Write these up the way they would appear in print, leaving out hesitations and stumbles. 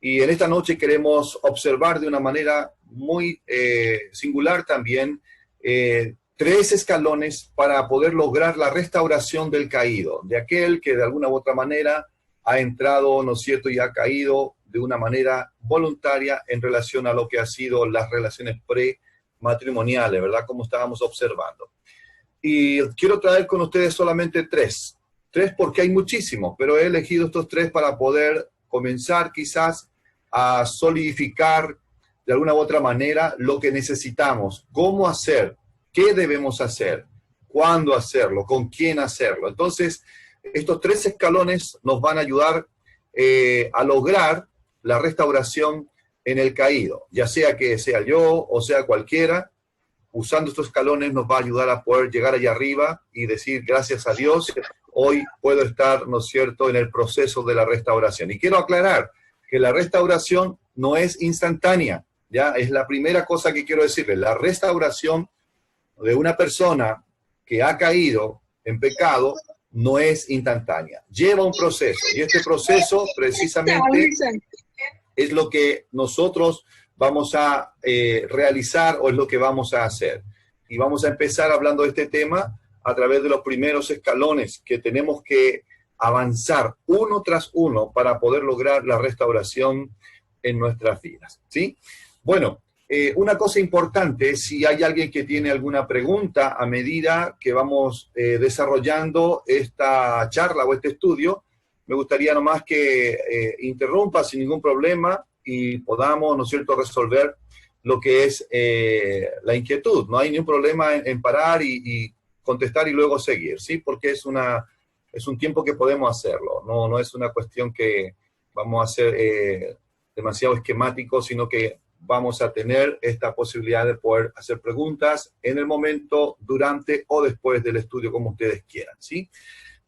Y en esta noche queremos observar de una manera muy singular también 3 escalones para poder lograr la restauración del caído, de aquel que de alguna u otra manera ha entrado, ¿no es cierto?, y ha caído de una manera voluntaria en relación a lo que ha sido las relaciones prematrimoniales, ¿verdad?, como estábamos observando. Y quiero traer con ustedes solamente 3 porque hay muchísimos, pero he elegido estos 3 para poder comenzar quizás a solidificar de alguna u otra manera lo que necesitamos, cómo hacer, qué debemos hacer, cuándo hacerlo, con quién hacerlo. Entonces, estos 3 escalones nos van a ayudar a lograr la restauración en el caído, ya sea que sea yo o sea cualquiera. Usando estos escalones nos va a ayudar a poder llegar allá arriba y decir, gracias a Dios, hoy puedo estar, ¿no es cierto?, en el proceso de la restauración. Y quiero aclarar que la restauración no es instantánea, ¿ya? Es la primera cosa que quiero decirles. La restauración de una persona que ha caído en pecado no es instantánea. Lleva un proceso, y este proceso precisamente es lo que nosotros vamos a realizar o es lo que vamos a hacer. Y vamos a empezar hablando de este tema a través de los primeros escalones que tenemos que avanzar uno tras uno para poder lograr la restauración en nuestras vidas, ¿sí? Bueno, una cosa importante, si hay alguien que tiene alguna pregunta a medida que vamos desarrollando esta charla o este estudio, me gustaría nomás que interrumpa sin ningún problema y podamos, ¿no es cierto?, resolver lo que es la inquietud. No hay ningún problema en parar y contestar y luego seguir, ¿sí? Porque es un tiempo que podemos hacerlo. No es una cuestión que vamos a hacer demasiado esquemático, sino que vamos a tener esta posibilidad de poder hacer preguntas en el momento, durante o después del estudio, como ustedes quieran, ¿sí?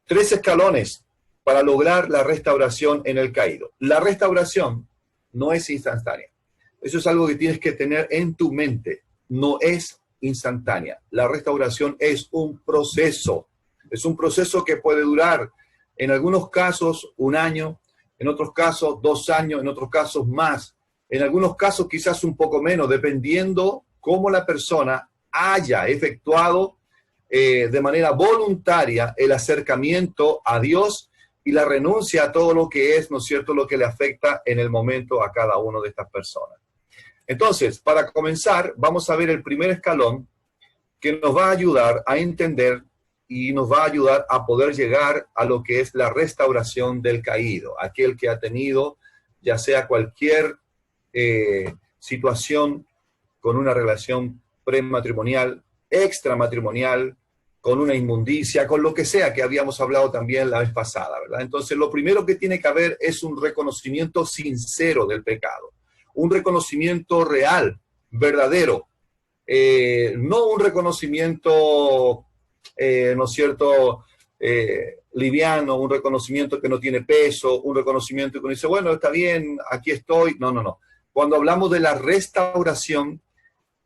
3 escalones para lograr la restauración en el caído. La restauración no es instantánea. Eso es algo que tienes que tener en tu mente. No es instantánea. La restauración es un proceso. Es un proceso que puede durar, en algunos casos, 1 año, en otros casos, 2 años, en otros casos, más. En algunos casos, quizás un poco menos, dependiendo cómo la persona haya efectuado de manera voluntaria el acercamiento a Dios y la renuncia a todo lo que es, ¿no es cierto?, lo que le afecta en el momento a cada una de estas personas. Entonces, para comenzar, vamos a ver el primer escalón que nos va a ayudar a entender y nos va a ayudar a poder llegar a lo que es la restauración del caído, aquel que ha tenido, ya sea cualquier situación con una relación prematrimonial, extramatrimonial, con una inmundicia, con lo que sea que habíamos hablado también la vez pasada, ¿verdad? Entonces, lo primero que tiene que haber es un reconocimiento sincero del pecado, un reconocimiento real, verdadero, no un reconocimiento, ¿no es cierto?, liviano, un reconocimiento que no tiene peso, un reconocimiento que uno dice, bueno, está bien, aquí estoy. No. Cuando hablamos de la restauración,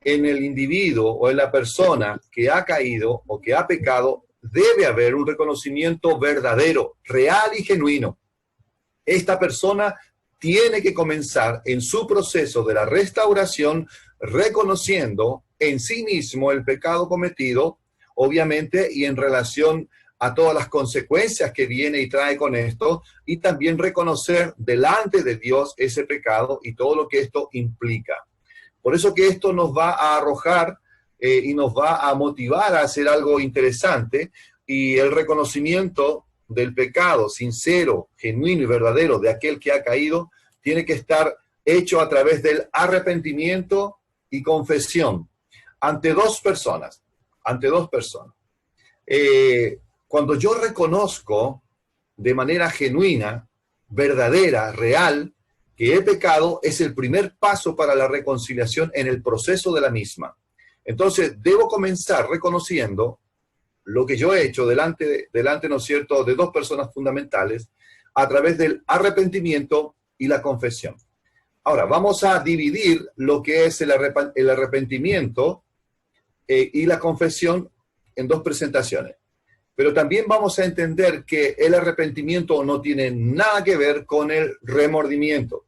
en el individuo o en la persona que ha caído o que ha pecado, debe haber un reconocimiento verdadero, real y genuino. Esta persona tiene que comenzar en su proceso de la restauración reconociendo en sí mismo el pecado cometido, obviamente, y en relación a todas las consecuencias que viene y trae con esto, y también reconocer delante de Dios ese pecado y todo lo que esto implica. Por eso que esto nos va a arrojar y nos va a motivar a hacer algo interesante, y el reconocimiento del pecado sincero, genuino y verdadero de aquel que ha caído tiene que estar hecho a través del arrepentimiento y confesión ante 2 personas, cuando yo reconozco de manera genuina, verdadera, real, que he pecado, es el primer paso para la reconciliación en el proceso de la misma. Entonces, debo comenzar reconociendo lo que yo he hecho delante, ¿no es cierto?, de 2 personas fundamentales, a través del arrepentimiento y la confesión. Ahora, vamos a dividir lo que es el arrepentimiento y la confesión en 2 presentaciones. Pero también vamos a entender que el arrepentimiento no tiene nada que ver con el remordimiento.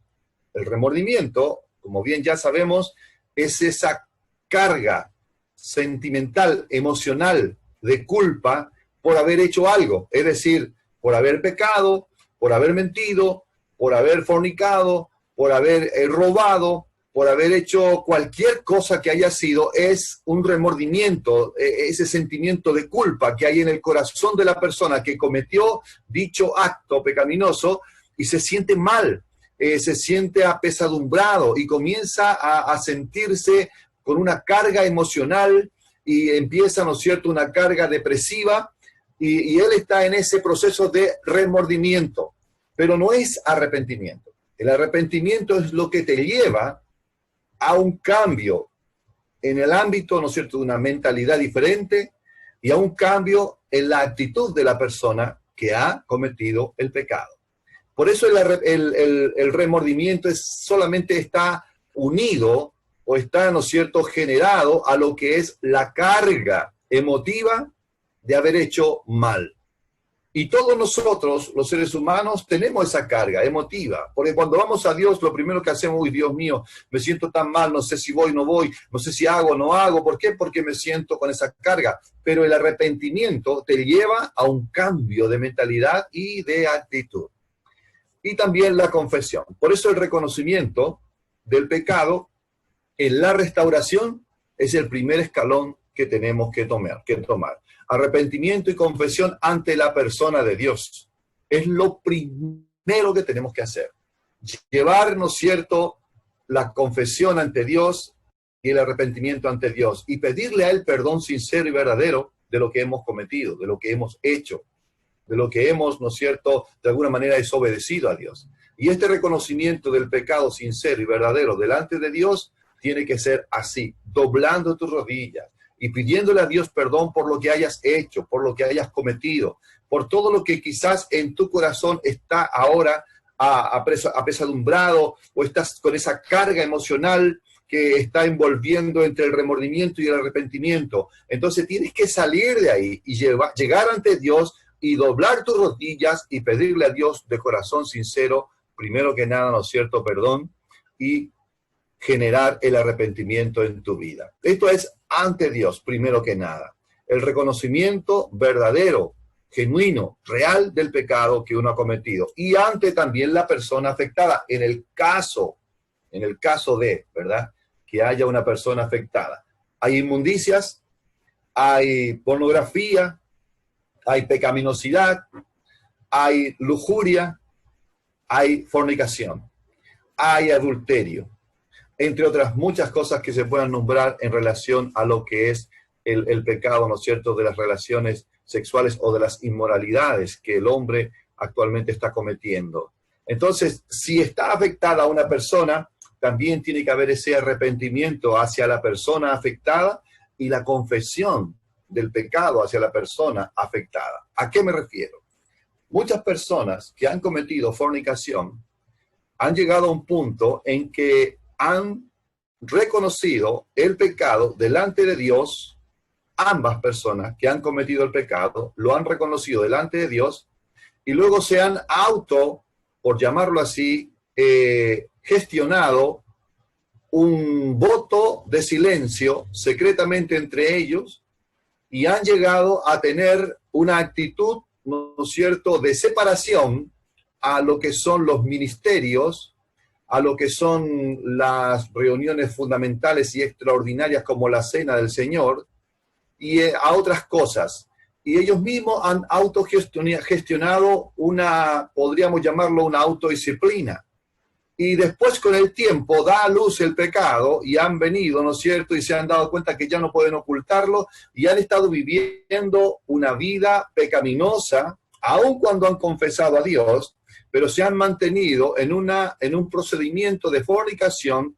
El remordimiento, como bien ya sabemos, es esa carga sentimental, emocional, de culpa por haber hecho algo, es decir, por haber pecado, por haber mentido, por haber fornicado, por haber robado, por haber hecho cualquier cosa que haya sido. Es un remordimiento, ese sentimiento de culpa que hay en el corazón de la persona que cometió dicho acto pecaminoso y se siente mal, se siente apesadumbrado y comienza a sentirse con una carga emocional y empieza, ¿no es cierto?, una carga depresiva y él está en ese proceso de remordimiento, pero no es arrepentimiento. El arrepentimiento es lo que te lleva a un cambio en el ámbito, ¿no es cierto?, de una mentalidad diferente y a un cambio en la actitud de la persona que ha cometido el pecado. Por eso el remordimiento solamente está unido o está, ¿no es cierto?, generado a lo que es la carga emotiva de haber hecho mal. Y todos nosotros, los seres humanos, tenemos esa carga emotiva, porque cuando vamos a Dios, lo primero que hacemos, uy, Dios mío, me siento tan mal, no sé si voy, no voy, no sé si hago, no hago. ¿Por qué? Porque me siento con esa carga. Pero el arrepentimiento te lleva a un cambio de mentalidad y de actitud. Y también la confesión. Por eso el reconocimiento del pecado en la restauración es el primer escalón que tenemos que tomar. Arrepentimiento y confesión ante la persona de Dios. Es lo primero que tenemos que hacer. Llevar, ¿no es cierto?, la confesión ante Dios y el arrepentimiento ante Dios. Y pedirle a Él perdón sincero y verdadero de lo que hemos cometido, de lo que hemos hecho, de lo que hemos, ¿no es cierto?, de alguna manera desobedecido a Dios. Y este reconocimiento del pecado sincero y verdadero delante de Dios tiene que ser así, doblando tus rodillas y pidiéndole a Dios perdón por lo que hayas hecho, por lo que hayas cometido, por todo lo que quizás en tu corazón está ahora apesadumbrado o estás con esa carga emocional que está envolviendo entre el remordimiento y el arrepentimiento. Entonces tienes que salir de ahí y llegar ante Dios y doblar tus rodillas y pedirle a Dios de corazón sincero, primero que nada, ¿no es cierto?, perdón, y generar el arrepentimiento en tu vida. Esto es ante Dios, primero que nada. El reconocimiento verdadero, genuino, real del pecado que uno ha cometido. Y ante también la persona afectada, en el caso de, ¿verdad?, que haya una persona afectada. Hay inmundicias, hay pornografía, hay pecaminosidad, hay lujuria, hay fornicación, hay adulterio, entre otras muchas cosas que se puedan nombrar en relación a lo que es el pecado, ¿no es cierto?, de las relaciones sexuales o de las inmoralidades que el hombre actualmente está cometiendo. Entonces, si está afectada una persona, también tiene que haber ese arrepentimiento hacia la persona afectada y la confesión del pecado hacia la persona afectada. ¿A qué me refiero? Muchas personas que han cometido fornicación han llegado a un punto en que han reconocido el pecado delante de Dios. Ambas personas que han cometido el pecado lo han reconocido delante de Dios y luego se han por llamarlo así, gestionado un voto de silencio secretamente entre ellos y han llegado a tener una actitud, ¿no es cierto?, de separación a lo que son los ministerios, a lo que son las reuniones fundamentales y extraordinarias como la Cena del Señor y a otras cosas. Y ellos mismos han autogestionado podríamos llamarlo una autodisciplina. Y después con el tiempo da a luz el pecado y han venido, ¿no es cierto?, y se han dado cuenta que ya no pueden ocultarlo y han estado viviendo una vida pecaminosa, aun cuando han confesado a Dios, pero se han mantenido en un procedimiento de fornicación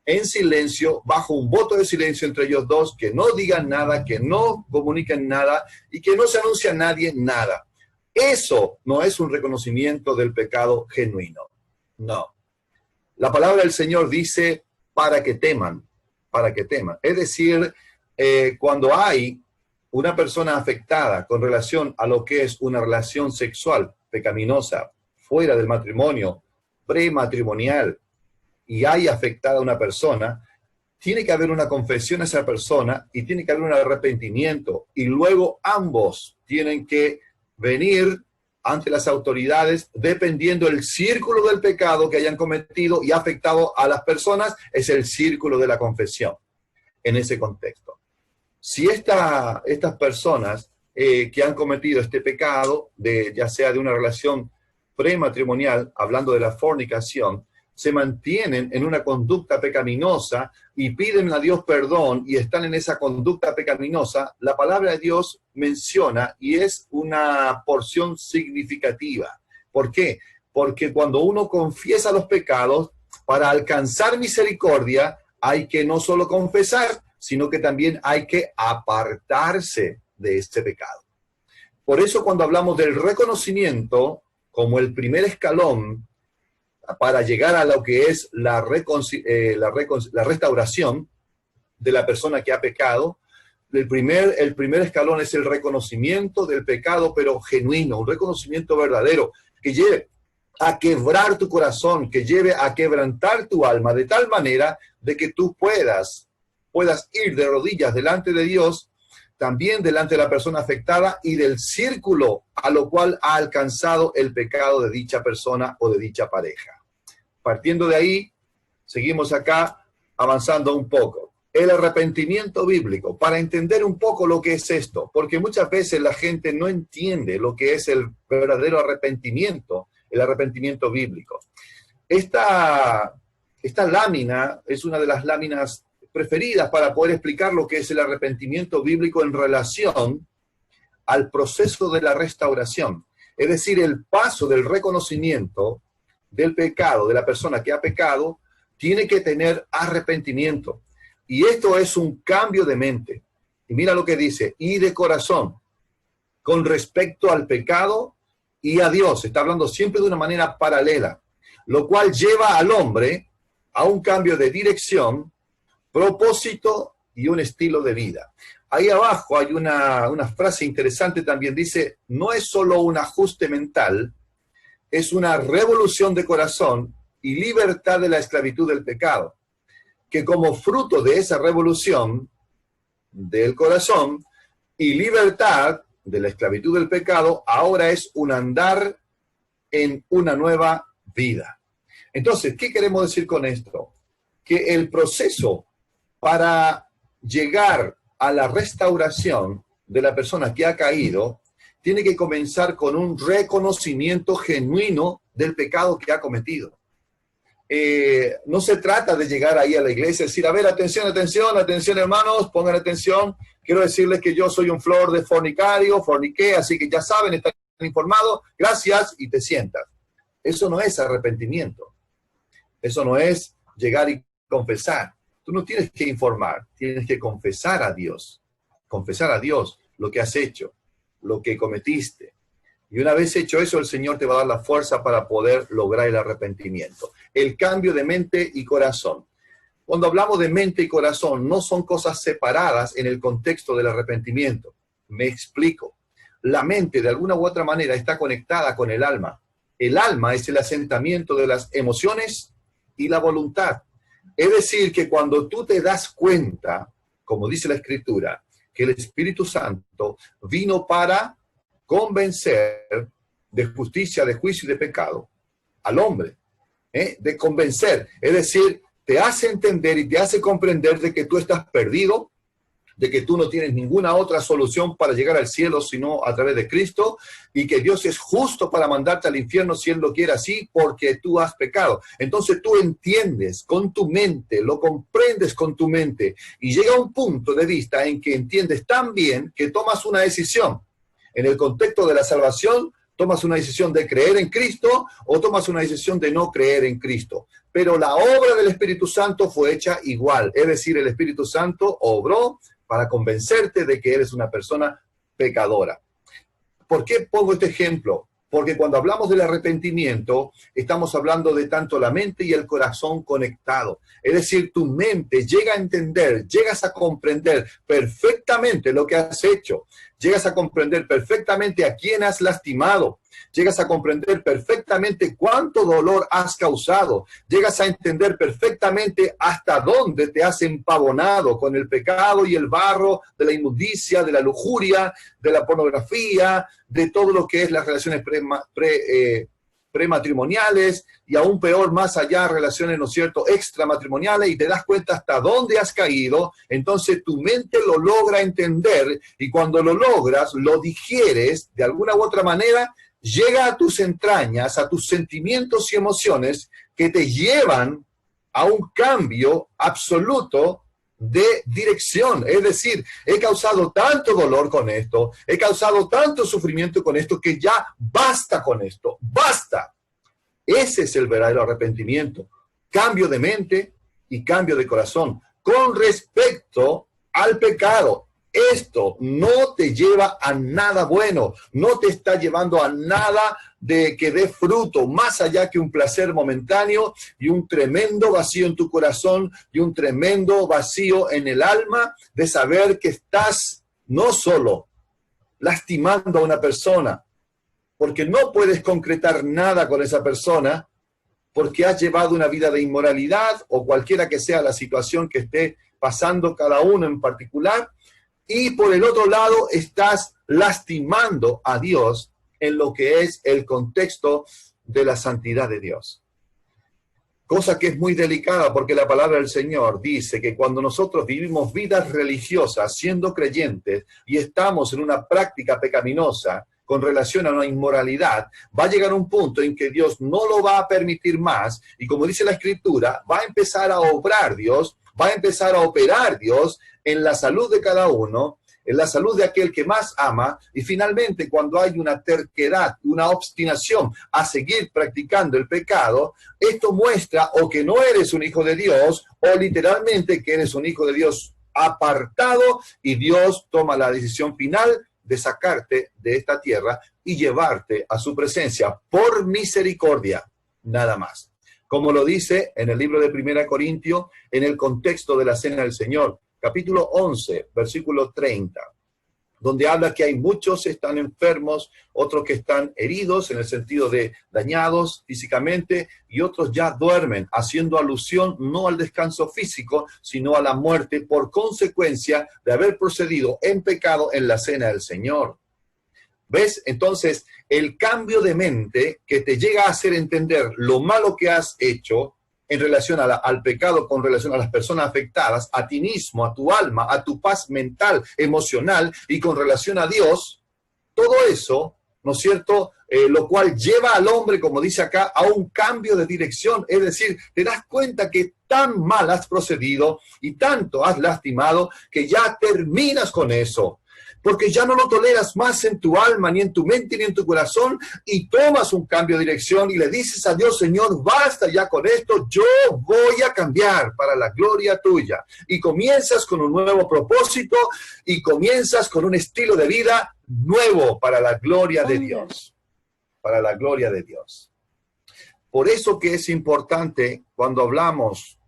en silencio, bajo un voto de silencio entre ellos dos, que no digan nada, que no comuniquen nada y que no se anuncie a nadie nada. Eso no es un reconocimiento del pecado genuino. No. La palabra del Señor dice para que teman, para que teman. Es decir, cuando hay una persona afectada con relación a lo que es una relación sexual pecaminosa, fuera del matrimonio, prematrimonial, y hay afectada a una persona, tiene que haber una confesión a esa persona y tiene que haber un arrepentimiento. Y luego ambos tienen que venir ante las autoridades, dependiendo del círculo del pecado que hayan cometido y afectado a las personas, es el círculo de la confesión en ese contexto. Si estas personas que han cometido este pecado, ya sea de una relación prematrimonial, hablando de la fornicación, se mantienen en una conducta pecaminosa y piden a Dios perdón y están en esa conducta pecaminosa, la palabra de Dios menciona y es una porción significativa. ¿Por qué? Porque cuando uno confiesa los pecados, para alcanzar misericordia hay que no solo confesar, sino que también hay que apartarse de este pecado. Por eso cuando hablamos del reconocimiento como el primer escalón para llegar a lo que es la restauración de la persona que ha pecado, el primer escalón es el reconocimiento del pecado, pero genuino, un reconocimiento verdadero, que lleve a quebrar tu corazón, que lleve a quebrantar tu alma, de tal manera de que tú puedas ir de rodillas delante de Dios, también delante de la persona afectada y del círculo a lo cual ha alcanzado el pecado de dicha persona o de dicha pareja. Partiendo de ahí, seguimos acá avanzando un poco. El arrepentimiento bíblico, para entender un poco lo que es esto, porque muchas veces la gente no entiende lo que es el verdadero arrepentimiento, el arrepentimiento bíblico. Esta lámina es una de las láminas preferidas para poder explicar lo que es el arrepentimiento bíblico en relación al proceso de la restauración. Es decir, el paso del reconocimiento del pecado, de la persona que ha pecado, tiene que tener arrepentimiento. Y esto es un cambio de mente. Y mira lo que dice, y de corazón, con respecto al pecado y a Dios. Está hablando siempre de una manera paralela, lo cual lleva al hombre a un cambio de dirección, propósito y un estilo de vida. Ahí abajo hay una frase interesante también, dice, no es solo un ajuste mental, es una revolución de corazón y libertad de la esclavitud del pecado, que como fruto de esa revolución del corazón y libertad de la esclavitud del pecado, ahora es un andar en una nueva vida. Entonces, ¿qué queremos decir con esto? Que el proceso para llegar a la restauración de la persona que ha caído tiene que comenzar con un reconocimiento genuino del pecado que ha cometido. No se trata de llegar ahí a la iglesia y decir, a ver, atención, atención, atención hermanos, pongan atención, quiero decirles que yo soy un flor de fornicario, forniqué, así que ya saben, están informados, gracias, y te sientas. Eso no es arrepentimiento. Eso no es llegar y confesar. Tú no tienes que informar, tienes que confesar a Dios lo que has hecho, lo que cometiste. Y una vez hecho eso, el Señor te va a dar la fuerza para poder lograr el arrepentimiento. El cambio de mente y corazón. Cuando hablamos de mente y corazón, no son cosas separadas en el contexto del arrepentimiento. Me explico. La mente, de alguna u otra manera, está conectada con el alma. El alma es el asentamiento de las emociones y la voluntad. Es decir, que cuando tú te das cuenta, como dice la Escritura, que el Espíritu Santo vino para convencer de justicia, de juicio y de pecado al hombre, de convencer, es decir, te hace entender y te hace comprender de que tú estás perdido, de que tú no tienes ninguna otra solución para llegar al cielo sino a través de Cristo, y que Dios es justo para mandarte al infierno si Él lo quiere así, porque tú has pecado. Entonces tú entiendes con tu mente, lo comprendes con tu mente, y llega un punto de vista en que entiendes tan bien que tomas una decisión. En el contexto de la salvación, tomas una decisión de creer en Cristo o tomas una decisión de no creer en Cristo. Pero la obra del Espíritu Santo fue hecha igual, es decir, el Espíritu Santo obró para convencerte de que eres una persona pecadora. ¿Por qué pongo este ejemplo? Porque cuando hablamos del arrepentimiento, estamos hablando de tanto la mente y el corazón conectado. Es decir, tu mente llega a entender, llegas a comprender perfectamente lo que has hecho. Llegas a comprender perfectamente a quién has lastimado. llegas a comprender perfectamente cuánto dolor has causado, llegas a entender perfectamente hasta dónde te has empavonado con el pecado y el barro de la inmundicia, de la lujuria, de la pornografía, de todo lo que es las relaciones prematrimoniales y aún peor, más allá, relaciones, ¿no es cierto?, extramatrimoniales, y te das cuenta hasta dónde has caído. Entonces tu mente lo logra entender, y cuando lo logras, lo digieres de alguna u otra manera, llega a tus entrañas, a tus sentimientos y emociones que te llevan a un cambio absoluto de dirección. Es decir, he causado tanto dolor con esto, he causado tanto sufrimiento con esto, que ya basta con esto, basta. Ese es el verdadero arrepentimiento, cambio de mente y cambio de corazón con respecto al pecado. Esto no te lleva a nada bueno, no te está llevando a nada de que dé fruto, más allá que un placer momentáneo y un tremendo vacío en tu corazón y un tremendo vacío en el alma de saber que estás no solo lastimando a una persona, porque no puedes concretar nada con esa persona, porque has llevado una vida de inmoralidad o cualquiera que sea la situación que esté pasando cada uno en particular, y por el otro lado estás lastimando a Dios en lo que es el contexto de la santidad de Dios. Cosa que es muy delicada, porque la palabra del Señor dice que cuando nosotros vivimos vidas religiosas siendo creyentes y estamos en una práctica pecaminosa con relación a una inmoralidad, va a llegar un punto en que Dios no lo va a permitir más, y como dice la Escritura, va a empezar a obrar Dios, va a empezar a operar Dios en la salud de cada uno, en la salud de aquel que más ama, y finalmente cuando hay una terquedad, una obstinación a seguir practicando el pecado, esto muestra o que no eres un hijo de Dios, o literalmente que eres un hijo de Dios apartado, y Dios toma la decisión final de sacarte de esta tierra y llevarte a su presencia por misericordia, nada más. Como lo dice en el libro de 1 Corintios, en el contexto de la Cena del Señor, capítulo 11, versículo 30, donde habla que hay muchos que están enfermos, otros que están heridos en el sentido de dañados físicamente, y otros ya duermen, haciendo alusión no al descanso físico, sino a la muerte por consecuencia de haber procedido en pecado en la Cena del Señor. ¿Ves? Entonces, el cambio de mente que te llega a hacer entender lo malo que has hecho en relación al pecado, con relación a las personas afectadas, a ti mismo, a tu alma, a tu paz mental, emocional, y con relación a Dios, todo eso, ¿no es cierto?, lo cual lleva al hombre, como dice acá, a un cambio de dirección. Es decir, te das cuenta que tan mal has procedido y tanto has lastimado que ya terminas con eso, porque ya no lo toleras más en tu alma, ni en tu mente, ni en tu corazón, y tomas un cambio de dirección y le dices a Dios: Señor, basta ya con esto, yo voy a cambiar para la gloria tuya. Y comienzas con un nuevo propósito, y comienzas con un estilo de vida nuevo para la gloria de Dios. Para la gloria de Dios. Por eso que es importante, cuando hablamos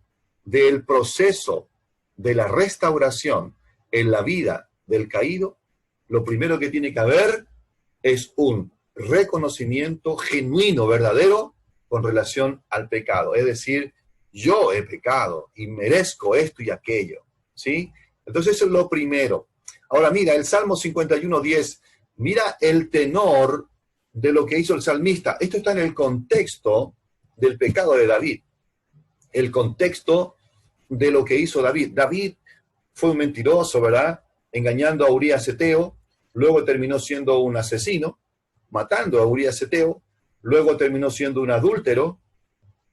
del proceso de la restauración en la vida del caído, lo primero que tiene que haber es un reconocimiento genuino, verdadero, con relación al pecado. Es decir, yo he pecado y merezco esto y aquello, ¿sí? Entonces eso es lo primero. Ahora mira, el Salmo 51:10, mira el tenor de lo que hizo el salmista. Esto está en el contexto del pecado de David, el contexto de lo que hizo David. David fue un mentiroso, ¿verdad?, engañando a Urías Eteo, luego terminó siendo un asesino, matando a Urías Eteo, luego terminó siendo un adúltero,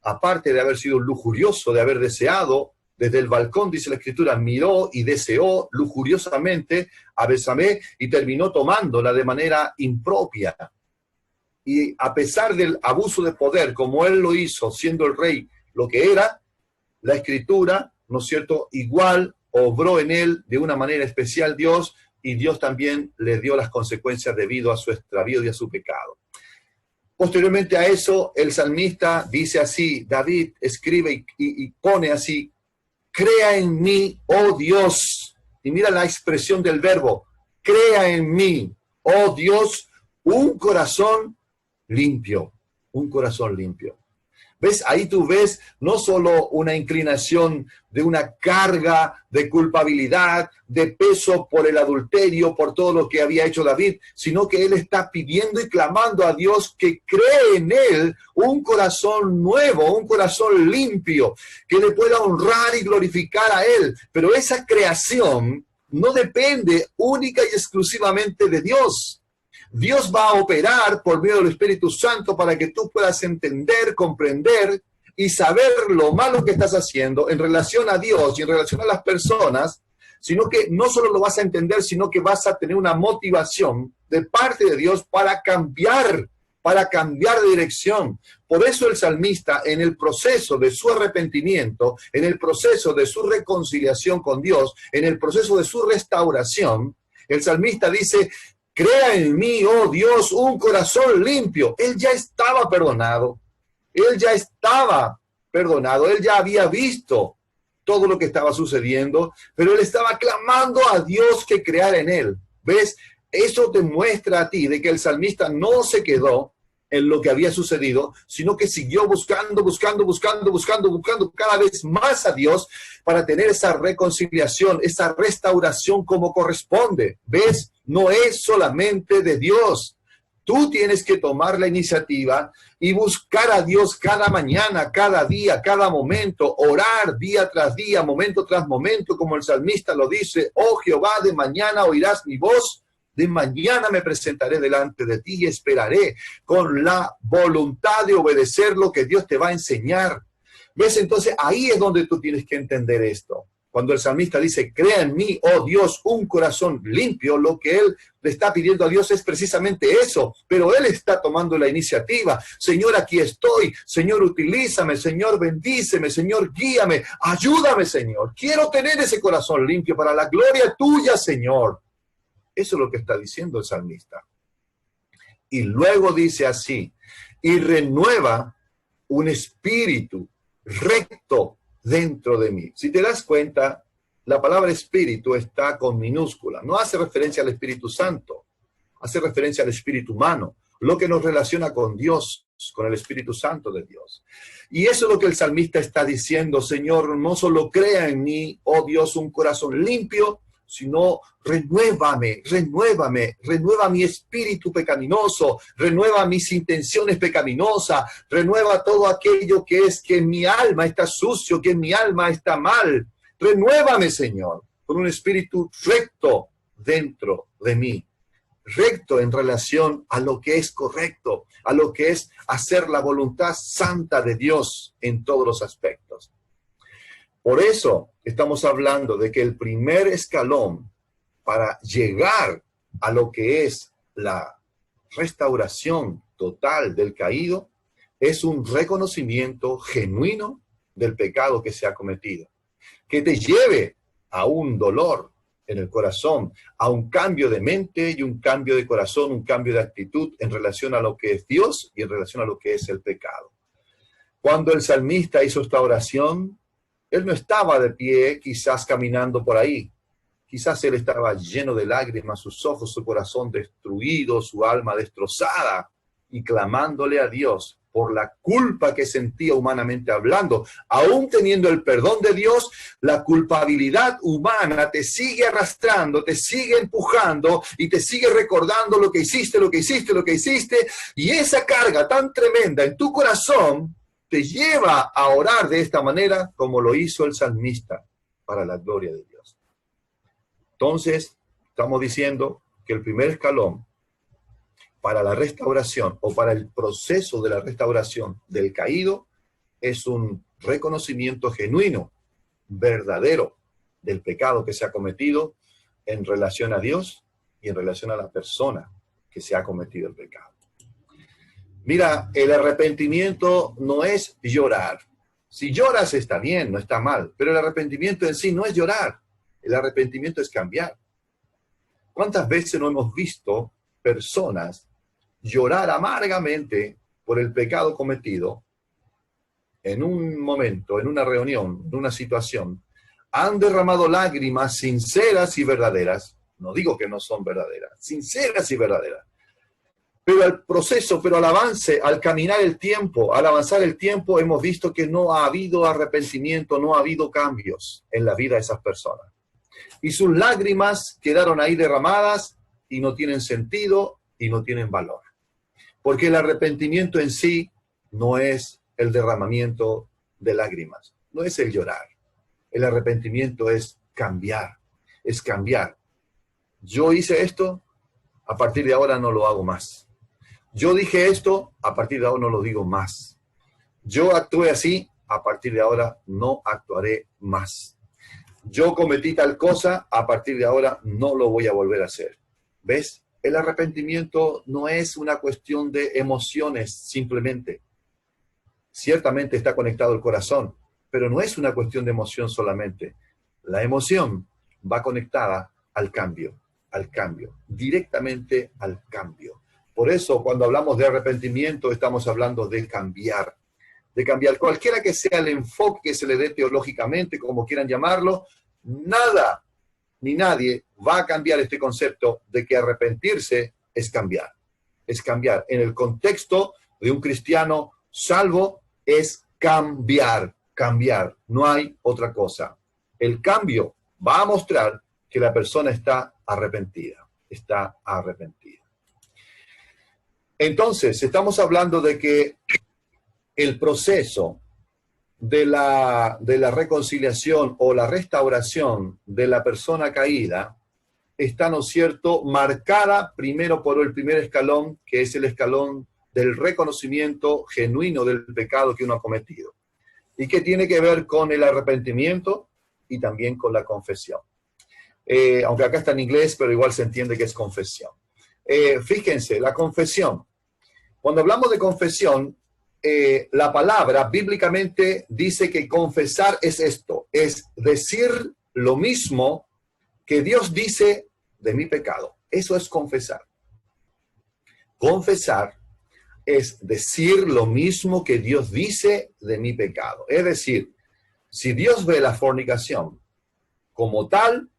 aparte de haber sido lujurioso, de haber deseado, desde el balcón, dice la Escritura, miró y deseó lujuriosamente a Betsabé y terminó tomándola de manera impropia. Y a pesar del abuso de poder, como él lo hizo, siendo el rey lo que era, la Escritura, ¿no es cierto?, igual obró en él de una manera especial Dios, y Dios también le dio las consecuencias debido a su extravío y a su pecado. Posteriormente a eso, el salmista dice así, David escribe y pone así: crea en mí, oh Dios. Y mira la expresión del verbo, crea en mí, oh Dios, un corazón limpio, un corazón limpio. ¿Ves? Ahí tú ves no solo una inclinación de una carga de culpabilidad, de peso por el adulterio, por todo lo que había hecho David, sino que él está pidiendo y clamando a Dios que cree en él un corazón nuevo, un corazón limpio, que le pueda honrar y glorificar a él. Pero esa creación no depende única y exclusivamente de Dios. Dios va a operar por medio del Espíritu Santo para que tú puedas entender, comprender y saber lo malo que estás haciendo en relación a Dios y en relación a las personas, sino que no solo lo vas a entender, sino que vas a tener una motivación de parte de Dios para cambiar de dirección. Por eso el salmista, en el proceso de su arrepentimiento, en el proceso de su reconciliación con Dios, en el proceso de su restauración, el salmista dice: crea en mí, oh Dios, un corazón limpio. Él ya estaba perdonado. Él ya estaba perdonado. Él ya había visto todo lo que estaba sucediendo, pero él estaba clamando a Dios que creara en él. ¿Ves? Eso te muestra a ti de que el salmista no se quedó en lo que había sucedido, sino que siguió buscando cada vez más a Dios para tener esa reconciliación, esa restauración como corresponde. ¿Ves? No es solamente de Dios. Tú tienes que tomar la iniciativa y buscar a Dios cada mañana, cada día, cada momento, orar día tras día, momento tras momento, como el salmista lo dice: oh Jehová, de mañana oirás mi voz. De mañana me presentaré delante de ti y esperaré con la voluntad de obedecer lo que Dios te va a enseñar. ¿Ves? Entonces ahí es donde tú tienes que entender esto. Cuando el salmista dice: crea en mí, oh Dios, un corazón limpio, lo que él le está pidiendo a Dios es precisamente eso. Pero él está tomando la iniciativa. Señor, aquí estoy. Señor, utilízame. Señor, bendíceme. Señor, guíame. Ayúdame, Señor. Quiero tener ese corazón limpio para la gloria tuya, Señor. Eso es lo que está diciendo el salmista. Y luego dice así: y renueva un espíritu recto dentro de mí. Si te das cuenta, la palabra espíritu está con minúscula. No hace referencia al Espíritu Santo, hace referencia al espíritu humano, lo que nos relaciona con Dios, con el Espíritu Santo de Dios. Y eso es lo que el salmista está diciendo: Señor, no solo crea en mí, oh Dios, un corazón limpio, sino renueva mi espíritu pecaminoso, renueva mis intenciones pecaminosas, renueva todo aquello que es que mi alma está sucio, que mi alma está mal. Renuévame, Señor, con un espíritu recto dentro de mí, recto en relación a lo que es correcto, a lo que es hacer la voluntad santa de Dios en todos los aspectos. Por eso estamos hablando de que el primer escalón para llegar a lo que es la restauración total del caído es un reconocimiento genuino del pecado que se ha cometido, que te lleve a un dolor en el corazón, a un cambio de mente y un cambio de corazón, un cambio de actitud en relación a lo que es Dios y en relación a lo que es el pecado. Cuando el salmista hizo esta oración, él no estaba de pie, quizás caminando por ahí. Quizás él estaba lleno de lágrimas, sus ojos, su corazón destruido, su alma destrozada, y clamándole a Dios por la culpa que sentía humanamente hablando. Aún teniendo el perdón de Dios, la culpabilidad humana te sigue arrastrando, te sigue empujando y te sigue recordando lo que hiciste, y esa carga tan tremenda en tu corazón te lleva a orar de esta manera como lo hizo el salmista, para la gloria de Dios. Entonces, estamos diciendo que el primer escalón para la restauración o para el proceso de la restauración del caído es un reconocimiento genuino, verdadero, del pecado que se ha cometido en relación a Dios y en relación a la persona que se ha cometido el pecado. Mira, el arrepentimiento no es llorar. Si lloras está bien, no está mal, pero el arrepentimiento en sí no es llorar. El arrepentimiento es cambiar. ¿Cuántas veces no hemos visto personas llorar amargamente por el pecado cometido en un momento, en una reunión, en una situación? Han derramado lágrimas sinceras y verdaderas. No digo que no son verdaderas, sinceras y verdaderas. Pero al proceso, pero al avance, al caminar el tiempo, al avanzar el tiempo, hemos visto que no ha habido arrepentimiento, no ha habido cambios en la vida de esas personas. Y sus lágrimas quedaron ahí derramadas y no tienen sentido y no tienen valor. Porque el arrepentimiento en sí no es el derramamiento de lágrimas, no es el llorar. El arrepentimiento es cambiar, es cambiar. Yo hice esto, a partir de ahora no lo hago más. Yo dije esto, a partir de ahora no lo digo más. Yo actué así, a partir de ahora no actuaré más. Yo cometí tal cosa, a partir de ahora no lo voy a volver a hacer. ¿Ves? El arrepentimiento no es una cuestión de emociones simplemente. Ciertamente está conectado el corazón, pero no es una cuestión de emoción solamente. La emoción va conectada al cambio, directamente al cambio. Por eso, cuando hablamos de arrepentimiento, estamos hablando de cambiar. De cambiar cualquiera que sea el enfoque que se le dé teológicamente, como quieran llamarlo, nada ni nadie va a cambiar este concepto de que arrepentirse es cambiar. Es cambiar. En el contexto de un cristiano salvo es cambiar, cambiar. No hay otra cosa. El cambio va a mostrar que la persona está arrepentida. Está arrepentida. Entonces, estamos hablando de que el proceso de la reconciliación o la restauración de la persona caída está, ¿no es cierto?, marcada primero por el primer escalón, que es el escalón del reconocimiento genuino del pecado que uno ha cometido, y que tiene que ver con el arrepentimiento y también con la confesión. Aunque acá está en inglés, pero igual se entiende que es confesión. Fíjense, la confesión. Cuando hablamos de confesión, la palabra bíblicamente dice que confesar es esto, es decir lo mismo que Dios dice de mi pecado. Eso es confesar. Confesar es decir lo mismo que Dios dice de mi pecado. Es decir, si Dios ve la fornicación como tal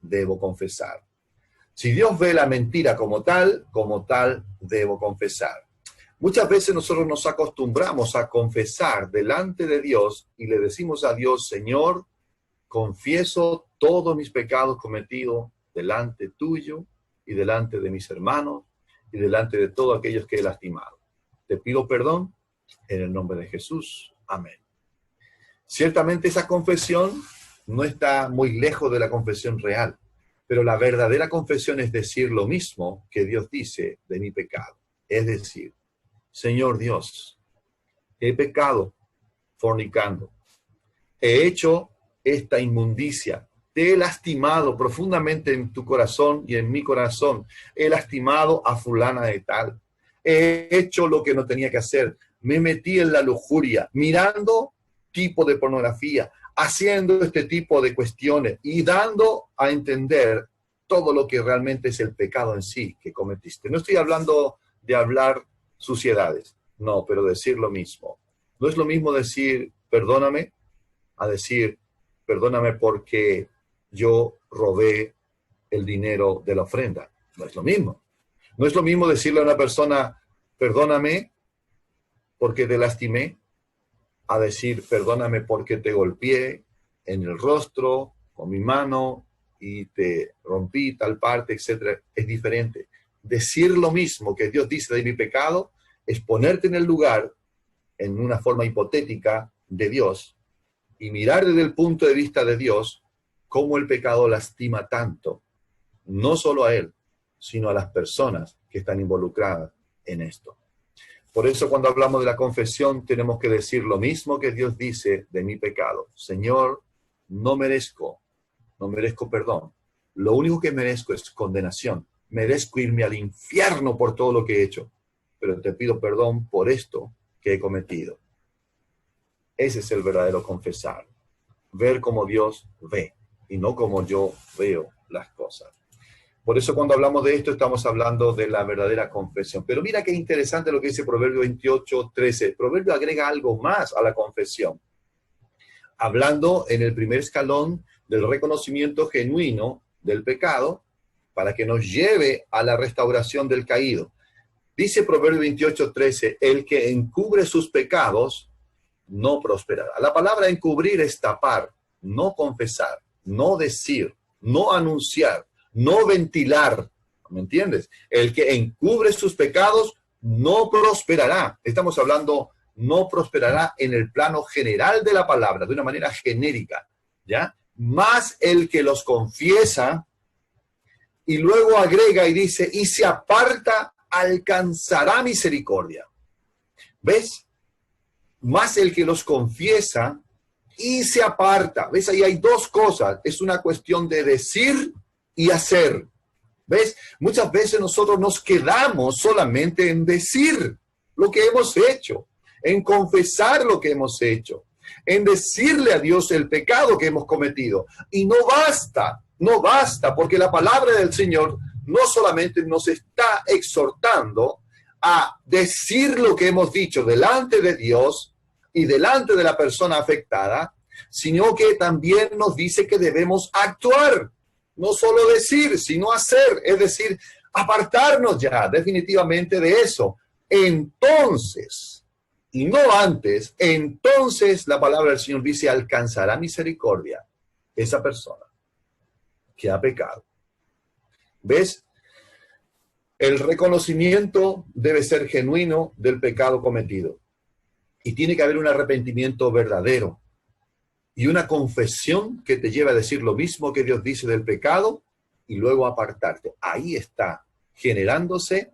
debo confesar. Si Dios ve la mentira como tal debo confesar. Muchas veces nosotros nos acostumbramos a confesar delante de Dios y le decimos a Dios, Señor, confieso todos mis pecados cometidos delante tuyo y delante de mis hermanos y delante de todos aquellos que he lastimado. Te pido perdón en el nombre de Jesús. Amén. Ciertamente esa confesión no está muy lejos de la confesión real, pero la verdadera confesión es decir lo mismo que Dios dice de mi pecado. Es decir, Señor Dios, he pecado fornicando, he hecho esta inmundicia, te he lastimado profundamente en tu corazón y en mi corazón, he lastimado a fulana de tal, he hecho lo que no tenía que hacer, me metí en la lujuria, mirando tipo de pornografía, haciendo este tipo de cuestiones y dando a entender todo lo que realmente es el pecado en sí que cometiste. No estoy hablando de hablar suciedades, no, pero decir lo mismo. No es lo mismo decir perdóname a decir perdóname porque yo robé el dinero de la ofrenda. No es lo mismo. No es lo mismo decirle a una persona perdóname porque te lastimé a decir perdóname porque te golpeé en el rostro con mi mano y te rompí tal parte, etc. Es diferente. Decir lo mismo que Dios dice de mi pecado es ponerte en el lugar, en una forma hipotética, de Dios y mirar desde el punto de vista de Dios cómo el pecado lastima tanto, no solo a él, sino a las personas que están involucradas en esto. Por eso cuando hablamos de la confesión tenemos que decir lo mismo que Dios dice de mi pecado. Señor, no merezco perdón. Lo único que merezco es condenación. Merezco irme al infierno por todo lo que he hecho. Pero te pido perdón por esto que he cometido. Ese es el verdadero confesar. Ver como Dios ve y no como yo veo las cosas. Por eso cuando hablamos de esto estamos hablando de la verdadera confesión. Pero mira qué interesante lo que dice Proverbio 28:13. Proverbio agrega algo más a la confesión. Hablando en el primer escalón del reconocimiento genuino del pecado para que nos lleve a la restauración del caído. Dice Proverbio 28:13, el que encubre sus pecados no prosperará. La palabra encubrir es tapar, no confesar, no decir, no anunciar, no ventilar. ¿Me entiendes? El que encubre sus pecados no prosperará. Estamos hablando, no prosperará en el plano general de la palabra, de una manera genérica, ¿ya? Más el que los confiesa, y luego agrega y dice, y se aparta, alcanzará misericordia. ¿Ves? Más el que los confiesa y se aparta. ¿Ves? Ahí hay dos cosas. Es una cuestión de decir y hacer. ¿Ves? Muchas veces nosotros nos quedamos solamente en decir lo que hemos hecho, en confesar lo que hemos hecho, en decirle a Dios el pecado que hemos cometido. Y no basta, no basta, porque la palabra del Señor no solamente nos está exhortando a decir lo que hemos dicho delante de Dios y delante de la persona afectada, sino que también nos dice que debemos actuar. No solo decir, sino hacer, es decir, apartarnos ya definitivamente de eso. Entonces, y no antes, entonces la palabra del Señor dice, alcanzará misericordia esa persona que ha pecado. ¿Ves? El reconocimiento debe ser genuino del pecado cometido. Y tiene que haber un arrepentimiento verdadero. Y una confesión que te lleva a decir lo mismo que Dios dice del pecado y luego apartarte. Ahí está generándose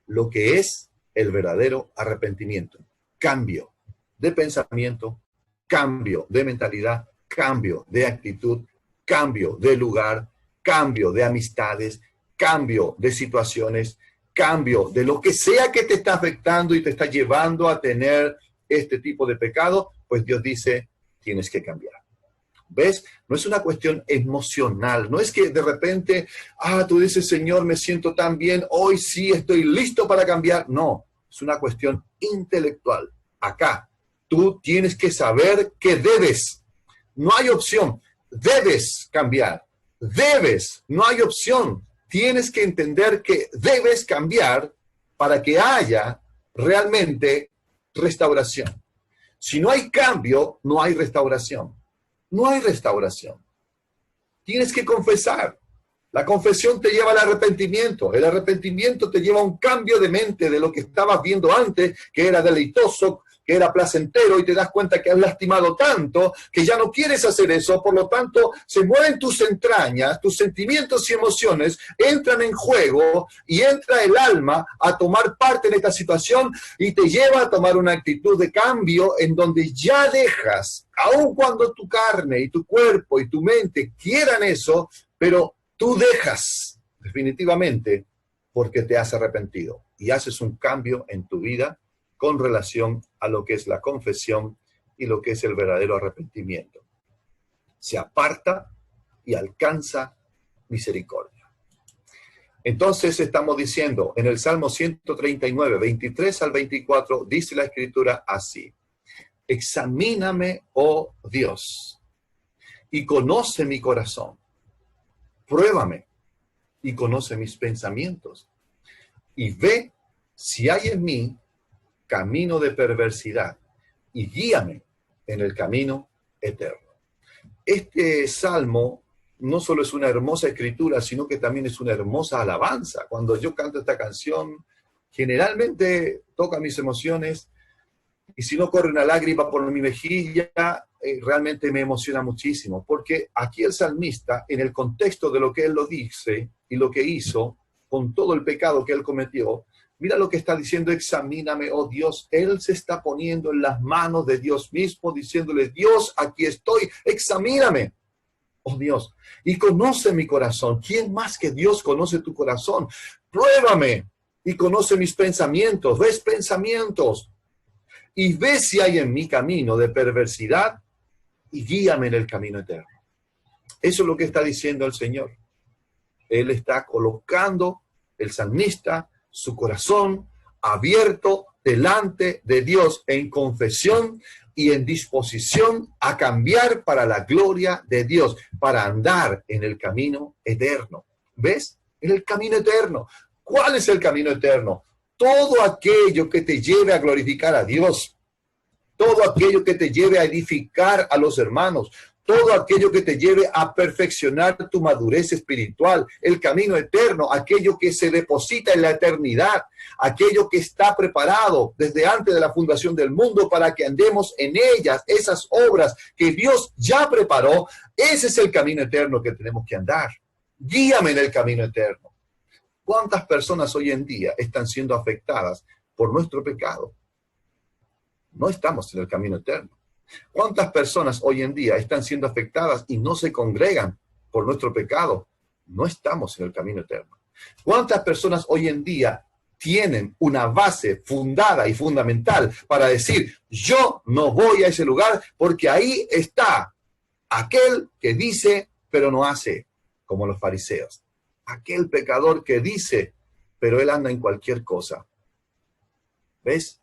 lo que es el verdadero arrepentimiento. Cambio de pensamiento, cambio de mentalidad, cambio de actitud, cambio de lugar, cambio de amistades, cambio de situaciones, cambio de lo que sea que te está afectando y te está llevando a tener este tipo de pecado, pues Dios dice, tienes que cambiar. ¿Ves? No es una cuestión emocional, no es que de repente, tú dices, Señor, me siento tan bien, hoy sí estoy listo para cambiar. No, es una cuestión intelectual. Acá, tú tienes que saber que debes. No hay opción. Debes cambiar. Debes. No hay opción. Tienes que entender que debes cambiar para que haya realmente restauración. Si no hay cambio, no hay restauración. No hay restauración. Tienes que confesar. La confesión te lleva al arrepentimiento. El arrepentimiento te lleva a un cambio de mente de lo que estabas viendo antes, que era deleitoso, que era placentero, y te das cuenta que has lastimado tanto que ya no quieres hacer eso. Por lo tanto, se mueven tus entrañas, tus sentimientos y emociones entran en juego y entra el alma a tomar parte en esta situación y te lleva a tomar una actitud de cambio en donde ya dejas, aun cuando tu carne y tu cuerpo y tu mente quieran eso, pero tú dejas definitivamente porque te has arrepentido y haces un cambio en tu vida con relación a lo que es la confesión y lo que es el verdadero arrepentimiento. Se aparta y alcanza misericordia. Entonces estamos diciendo en el Salmo 139, 23 al 24, dice la Escritura así: examíname, oh Dios, y conoce mi corazón. Pruébame y conoce mis pensamientos. Y ve si hay en mí camino de perversidad y guíame en el camino eterno. Este salmo no solo es una hermosa escritura, sino que también es una hermosa alabanza. Cuando yo canto esta canción, generalmente toca mis emociones y si no corre una lágrima por mi mejilla, realmente me emociona muchísimo, porque aquí el salmista, en el contexto de lo que él lo dice y lo que hizo, con todo el pecado que él cometió, mira lo que está diciendo: examíname, oh Dios. Él se está poniendo en las manos de Dios mismo, diciéndole: Dios, aquí estoy, examíname, oh Dios, y conoce mi corazón. ¿Quién más que Dios conoce tu corazón? Pruébame y conoce mis pensamientos. ¿Ves pensamientos? Y ve si hay en mi camino de perversidad y guíame en el camino eterno. Eso es lo que está diciendo el Señor. Él está colocando, el salmista, su corazón abierto delante de Dios en confesión y en disposición a cambiar para la gloria de Dios, para andar en el camino eterno. ¿Ves? En el camino eterno. ¿Cuál es el camino eterno? todo aquello que te lleve a glorificar a Dios, todo aquello que te lleve a edificar a los hermanos, todo aquello que te lleve a perfeccionar tu madurez espiritual, el camino eterno, aquello que se deposita en la eternidad, aquello que está preparado desde antes de la fundación del mundo para que andemos en ellas, esas obras que Dios ya preparó. Ese es el camino eterno que tenemos que andar. Guíame en el camino eterno. ¿Cuántas personas hoy en día están siendo afectadas por nuestro pecado? No estamos en el camino eterno. ¿Cuántas personas hoy en día están siendo afectadas y no se congregan por nuestro pecado? No estamos en el camino eterno. ¿Cuántas personas hoy en día tienen una base fundada y fundamental para decir, yo no voy a ese lugar porque ahí está aquel que dice pero no hace, como los fariseos? Aquel pecador que dice, pero él anda en cualquier cosa. ¿Ves?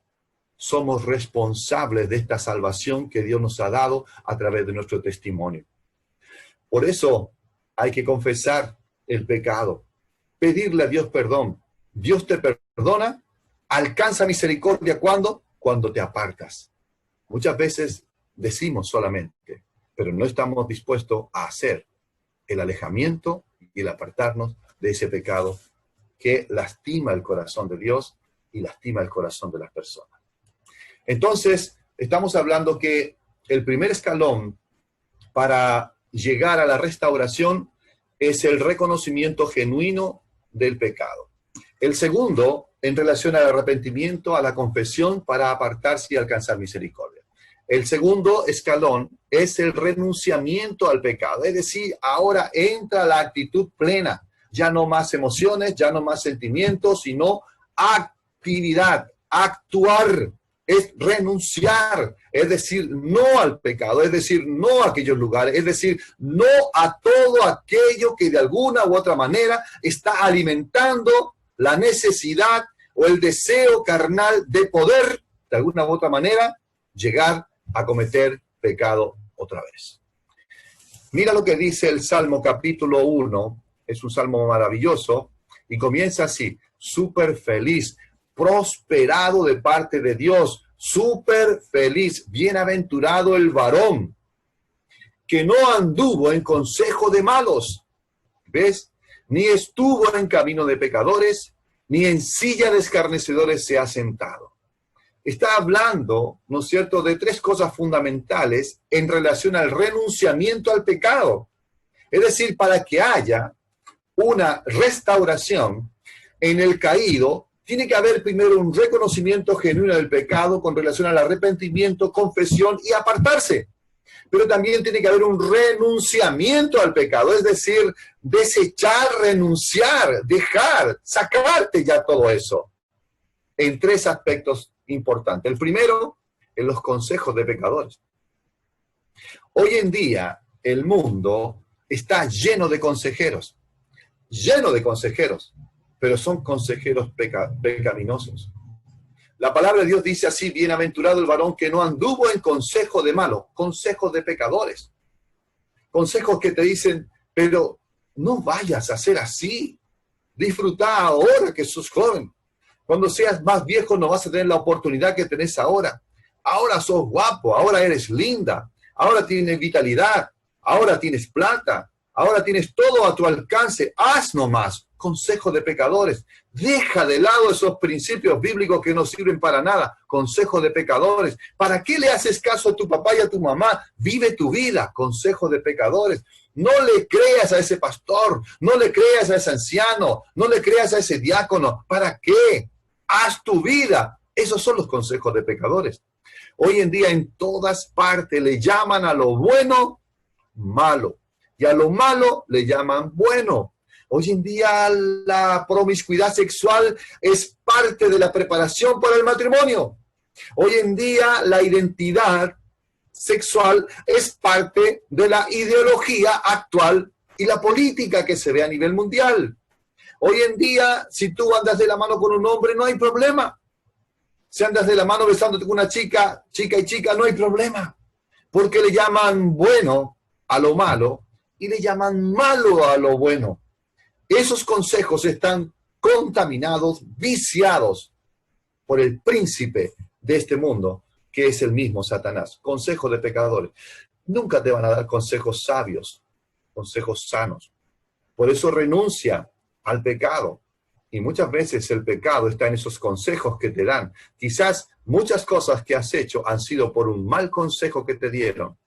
Somos responsables de esta salvación que Dios nos ha dado a través de nuestro testimonio. Por eso hay que confesar el pecado, pedirle a Dios perdón. Dios te perdona, alcanza misericordia. ¿Cuándo? Cuando te apartas. Muchas veces decimos solamente, pero no estamos dispuestos a hacer el alejamiento y el apartarnos de ese pecado que lastima el corazón de Dios y lastima el corazón de las personas. Entonces, estamos hablando que el primer escalón para llegar a la restauración es el reconocimiento genuino del pecado. El segundo, en relación al arrepentimiento, a la confesión para apartarse y alcanzar misericordia. El segundo escalón es el renunciamiento al pecado, es decir, ahora entra la actitud plena, ya no más emociones, ya no más sentimientos, sino actividad, actuar. Es renunciar, es decir, no al pecado, es decir, no a aquellos lugares, es decir, no a todo aquello que de alguna u otra manera está alimentando la necesidad o el deseo carnal de poder, de alguna u otra manera, llegar a cometer pecado otra vez. Mira lo que dice el Salmo capítulo 1, es un salmo maravilloso, y comienza así, súper feliz, prosperado de parte de Dios, súper feliz, bienaventurado el varón, que no anduvo en consejo de malos, ¿ves? Ni estuvo en camino de pecadores, ni en silla de escarnecedores se ha sentado. Está hablando, ¿no es cierto?, de tres cosas fundamentales en relación al renunciamiento al pecado. Es decir, para que haya una restauración en el caído, tiene que haber primero un reconocimiento genuino del pecado con relación al arrepentimiento, confesión y apartarse. Pero también tiene que haber un renunciamiento al pecado, es decir, desechar, renunciar, dejar, sacarte ya todo eso. En tres aspectos importantes. El primero, en los consejos de pecadores. Hoy en día, el mundo está lleno de consejeros, pero son consejeros pecaminosos. La palabra de Dios dice así, bienaventurado el varón que no anduvo en consejo de malos, consejos de pecadores. Consejos que te dicen, pero no vayas a ser así. Disfruta ahora que sos joven. Cuando seas más viejo no vas a tener la oportunidad que tenés ahora. Ahora sos guapo, ahora eres linda, ahora tienes vitalidad, ahora tienes plata, ahora tienes todo a tu alcance. Haz nomás. Consejo de pecadores. Deja de lado esos principios bíblicos que no sirven para nada. Consejo de pecadores. ¿Para qué le haces caso a tu papá y a tu mamá? Vive tu vida. Consejo de pecadores. No le creas a ese pastor, no le creas a ese anciano, no le creas a ese diácono. ¿Para qué? Haz tu vida. Esos son los consejos de pecadores. Hoy en día en todas partes le llaman a lo bueno malo y a lo malo le llaman bueno. Hoy en día la promiscuidad sexual es parte de la preparación para el matrimonio. Hoy en día la identidad sexual es parte de la ideología actual y la política que se ve a nivel mundial. Hoy en día, si tú andas de la mano con un hombre, no hay problema. Si andas de la mano besándote con una chica, chica y chica, no hay problema. Porque le llaman bueno a lo malo y le llaman malo a lo bueno. Esos consejos están contaminados, viciados por el príncipe de este mundo, que es el mismo Satanás. Consejo de pecadores. Nunca te van a dar consejos sabios, consejos sanos. Por eso renuncia al pecado. Y muchas veces el pecado está en esos consejos que te dan. Quizás muchas cosas que has hecho han sido por un mal consejo que te dieron,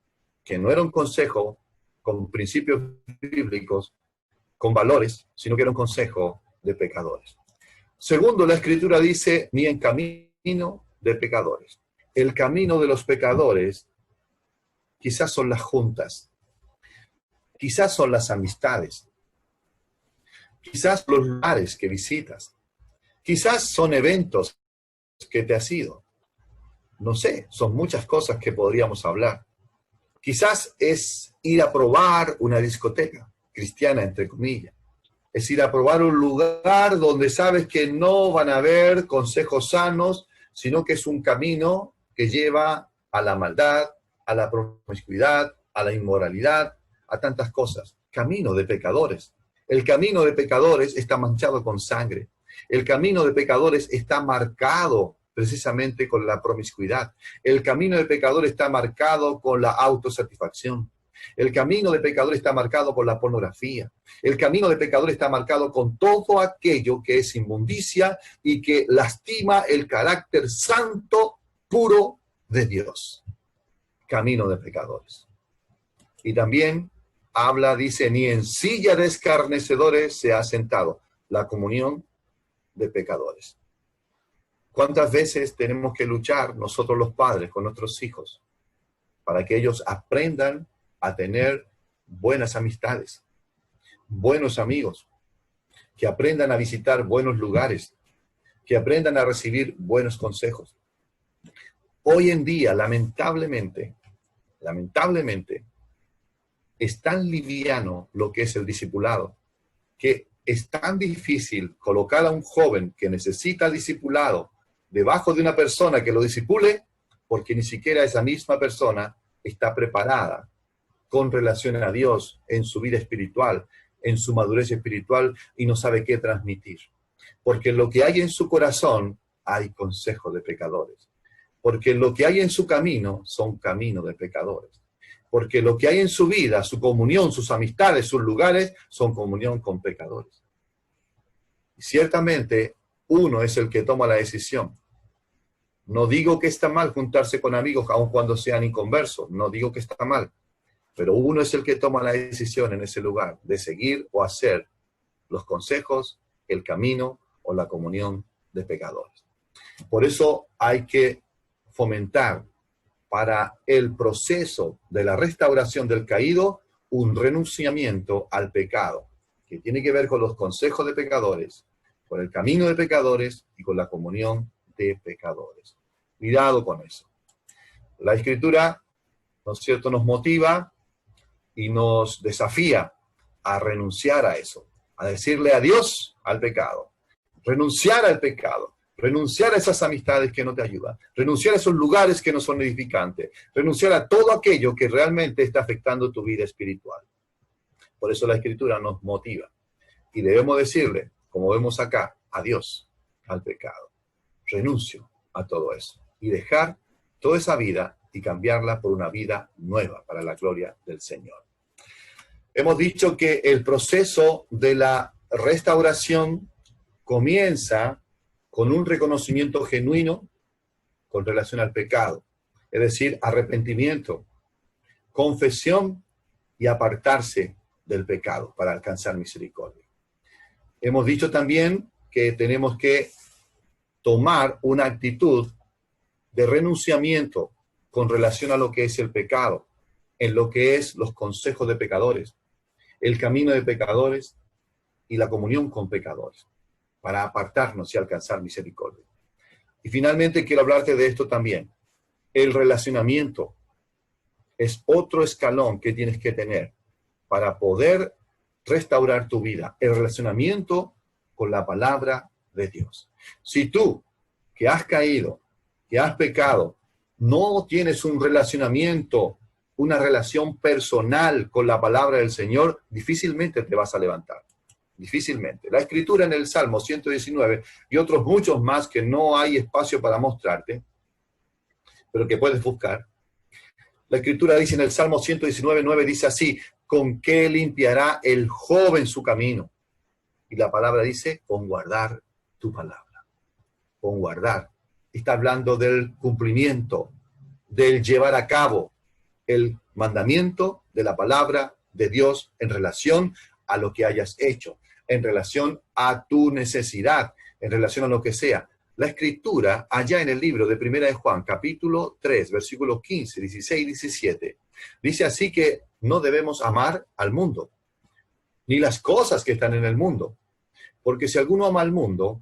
que no era un consejo con principios bíblicos, con valores, sino que era un consejo de pecadores. Segundo, la Escritura dice, ni en camino de pecadores. El camino de los pecadores quizás son las juntas, quizás son las amistades, quizás los lugares que visitas, quizás son eventos que te has ido. No sé, son muchas cosas que podríamos hablar. Quizás es ir a probar una discoteca, cristiana entre comillas. Es ir a probar un lugar donde sabes que no van a haber consejos sanos, sino que es un camino que lleva a la maldad, a la promiscuidad, a la inmoralidad, a tantas cosas. Camino de pecadores. El camino de pecadores está manchado con sangre. El camino de pecadores está marcado precisamente con la promiscuidad. El camino de pecadores está marcado con la autosatisfacción. El camino de pecadores está marcado por la pornografía. El camino de pecadores está marcado con todo aquello que es inmundicia y que lastima el carácter santo, puro de Dios. Camino de pecadores. Y también habla, dice, ni en silla de escarnecedores se ha sentado. La comunión de pecadores. ¿Cuántas veces tenemos que luchar nosotros los padres con nuestros hijos para que ellos aprendan a tener buenas amistades, buenos amigos, que aprendan a visitar buenos lugares, que aprendan a recibir buenos consejos? Hoy en día, lamentablemente, es tan liviano lo que es el discipulado, que es tan difícil colocar a un joven que necesita discipulado debajo de una persona que lo discipule, porque ni siquiera esa misma persona está preparada con relación a Dios en su vida espiritual, en su madurez espiritual, y no sabe qué transmitir. Porque lo que hay en su corazón hay consejo de pecadores. Porque lo que hay en su camino son caminos de pecadores. Porque lo que hay en su vida, su comunión, sus amistades, sus lugares, son comunión con pecadores. Y ciertamente, uno es el que toma la decisión. No digo que está mal juntarse con amigos, aun cuando sean inconversos. No digo que está mal. Pero uno es el que toma la decisión en ese lugar de seguir o hacer los consejos, el camino o la comunión de pecadores. Por eso hay que fomentar para el proceso de la restauración del caído un renunciamiento al pecado, que tiene que ver con los consejos de pecadores, con el camino de pecadores y con la comunión de pecadores. Cuidado con eso. La Escritura, ¿no es cierto?, nos motiva y nos desafía a renunciar a eso, a decirle adiós al pecado, renunciar al pecado, renunciar a esas amistades que no te ayudan, renunciar a esos lugares que no son edificantes, renunciar a todo aquello que realmente está afectando tu vida espiritual. Por eso la Escritura nos motiva. Y debemos decirle, como vemos acá, adiós al pecado. Renuncio a todo eso. Y dejar toda esa vida y cambiarla por una vida nueva para la gloria del Señor. Hemos dicho que el proceso de la restauración comienza con un reconocimiento genuino con relación al pecado. Es decir, arrepentimiento, confesión y apartarse del pecado para alcanzar misericordia. Hemos dicho también que tenemos que tomar una actitud de renunciamiento con relación a lo que es el pecado, en lo que es los consejos de pecadores, el camino de pecadores y la comunión con pecadores, para apartarnos y alcanzar misericordia. Y finalmente quiero hablarte de esto también. El relacionamiento es otro escalón que tienes que tener para poder restaurar tu vida. El relacionamiento con la palabra de Dios. Si tú, que has caído, que has pecado, no tienes un relacionamiento, una relación personal con la palabra del Señor, difícilmente te vas a levantar. Difícilmente. La escritura en el Salmo 119 y otros muchos más que no hay espacio para mostrarte, pero que puedes buscar. La escritura dice en el Salmo 119:9, dice así: ¿con qué limpiará el joven su camino? Y la palabra dice: con guardar tu palabra. Con guardar. Está hablando del cumplimiento, del llevar a cabo el mandamiento de la palabra de Dios en relación a lo que hayas hecho, en relación a tu necesidad, en relación a lo que sea. La escritura, allá en el libro de Primera de Juan, capítulo 3, versículos 15, 16 y 17, dice así que no debemos amar al mundo, ni las cosas que están en el mundo. Porque si alguno ama al mundo,